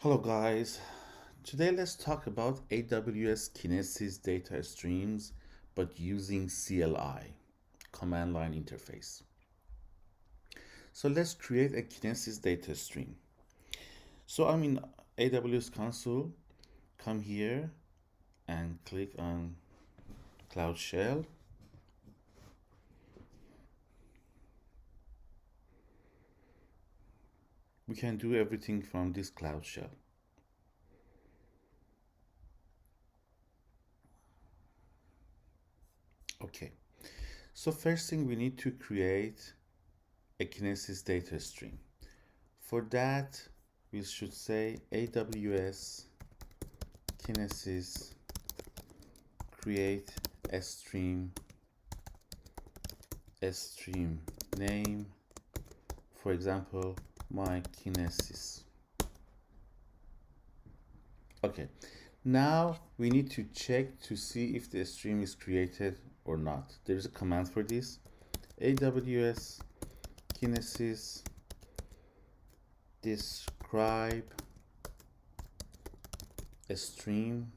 Hello guys, today let's talk about AWS Kinesis data streams but using CLI, command line interface. So let's create a Kinesis data stream. So I'm in AWS console, come here and click on Cloud Shell. We can do everything from this Cloud Shell. Okay, so first thing we need to create a Kinesis data stream. For that, we should say AWS Kinesis create a stream name, for example, my Kinesis. Okay, now we need to check to see if the stream is created or not. There's a command for this. AWS Kinesis describe a stream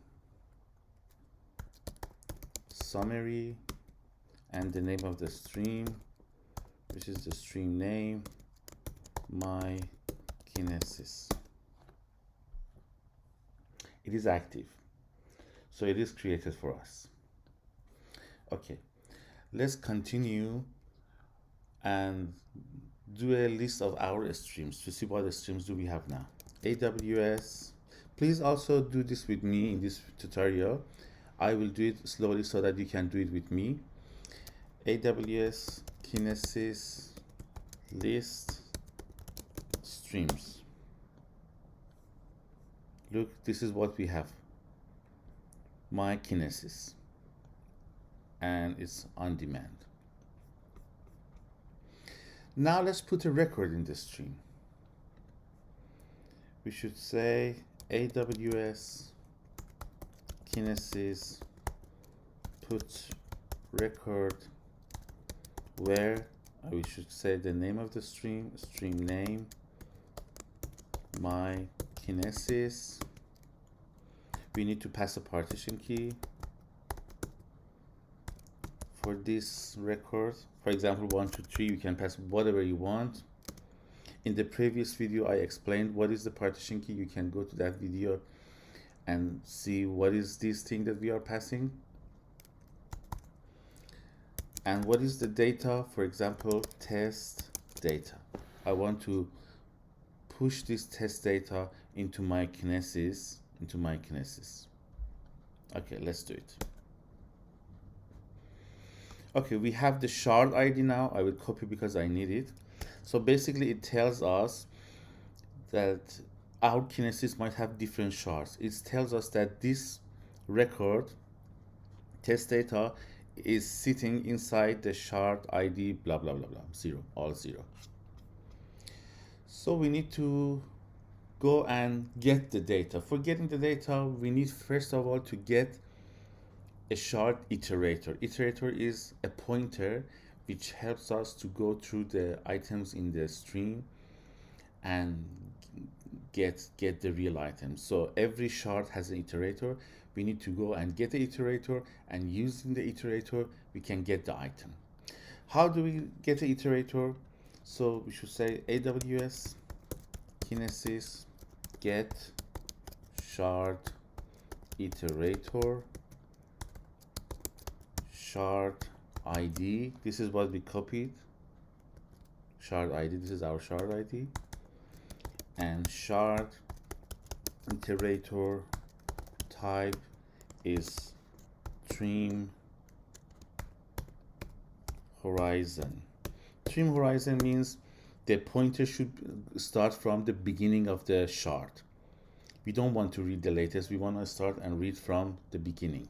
summary and the name of the stream, which is the stream name, my Kinesis. It is active, so it is created for us. Okay, let's continue and do a list of our streams to see what streams do we have now. AWS, please also do this with me in this tutorial. I will do it slowly so that you can do it with me. AWS Kinesis list streams. Look, this is what we have. My Kinesis. And it's on demand. Now let's put a record in the stream. We should say AWS Kinesis put record where we should say the name of the stream name, my Kinesis. We need to pass a partition key for this record. For example, 1, 2, 3, you can pass whatever you want. In the previous video, I explained what is the partition key. You can go to that video and see what is this thing that we are passing. And what is the data? For example, test data. I want to push this test data into my Kinesis, Okay, let's do it. Okay, we have the shard ID now. I will copy because I need it. So basically it tells us that our Kinesis might have different shards. It tells us that this record, test data, is sitting inside the shard ID blah blah blah blah, 0, all 0. So we need to go and get the data. For getting the data, we need first of all to get a shard iterator. Iterator is a pointer which helps us to go through the items in the stream and get the real items. So every shard has an iterator. We need to go and get the iterator, and using the iterator we can get the item. How do we get the iterator? So we should say AWS Kinesis get shard iterator shard ID. This is what we copied. Shard ID, this is our shard ID. And shard iterator type is trim horizon. Trim horizon means the pointer should start from the beginning of the shard. We don't want to read the latest. We want to start and read from the beginning.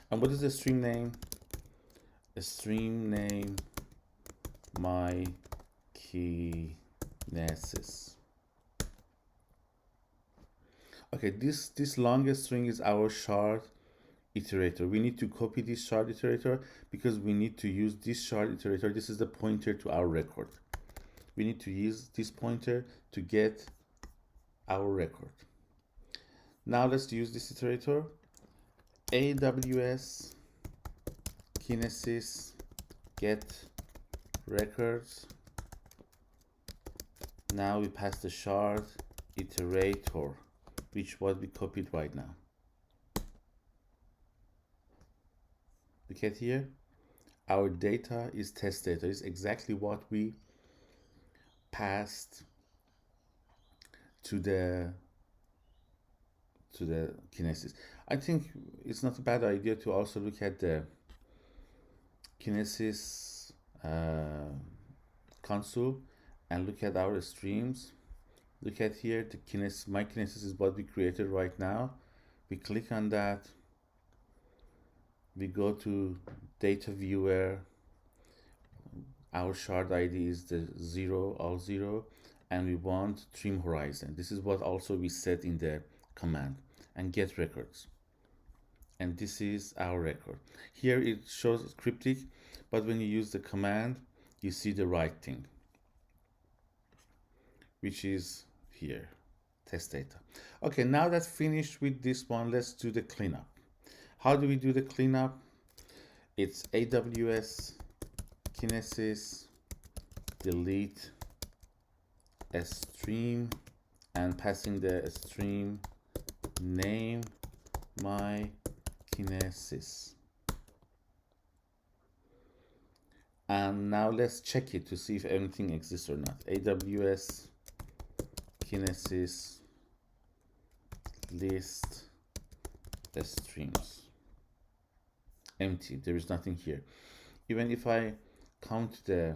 And what is the stream name? A stream name, my Kinesis. Okay, this longest string is our shard iterator. We need to copy this shard iterator because we need to use this shard iterator. This is the pointer to our record. We need to use this pointer to get our record. Now let's use this iterator. AWS Kinesis get records. Now we pass the shard iterator, which what we copied right now. Look at here. Our data is test data. Is exactly what we passed to the Kinesis. I think it's not a bad idea to also look at the Kinesis console and look at our streams. Look at here, the Kinesis, my Kinesis is what we created right now. We click on that. We go to data viewer. Our shard ID is the 0, all 0, and we want trim horizon. This is what also we set in the command, and get records. And this is our record. Here it shows cryptic, but when you use the command, you see the right thing, which is here, test data. Okay, now that's finished with this one, let's do the cleanup. How do we do the cleanup? It's AWS Kinesis delete a stream and passing the stream name my Kinesis. And now let's check it to see if anything exists or not. AWS Kinesis list the streams. Empty, there is nothing here. Even if I count the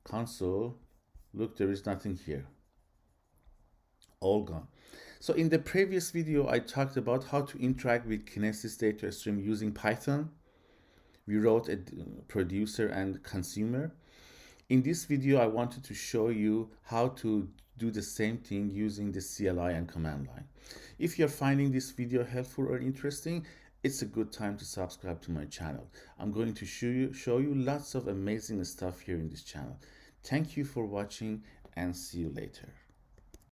console, look, there is nothing here. All gone. So in the previous video, I talked about how to interact with Kinesis data stream using Python. We wrote a producer and consumer. In this video, I wanted to show you how to do the same thing using the CLI and command line. If you're finding this video helpful or interesting, it's a good time to subscribe to my channel. I'm going to show you lots of amazing stuff here in this channel. Thank you for watching and see you later.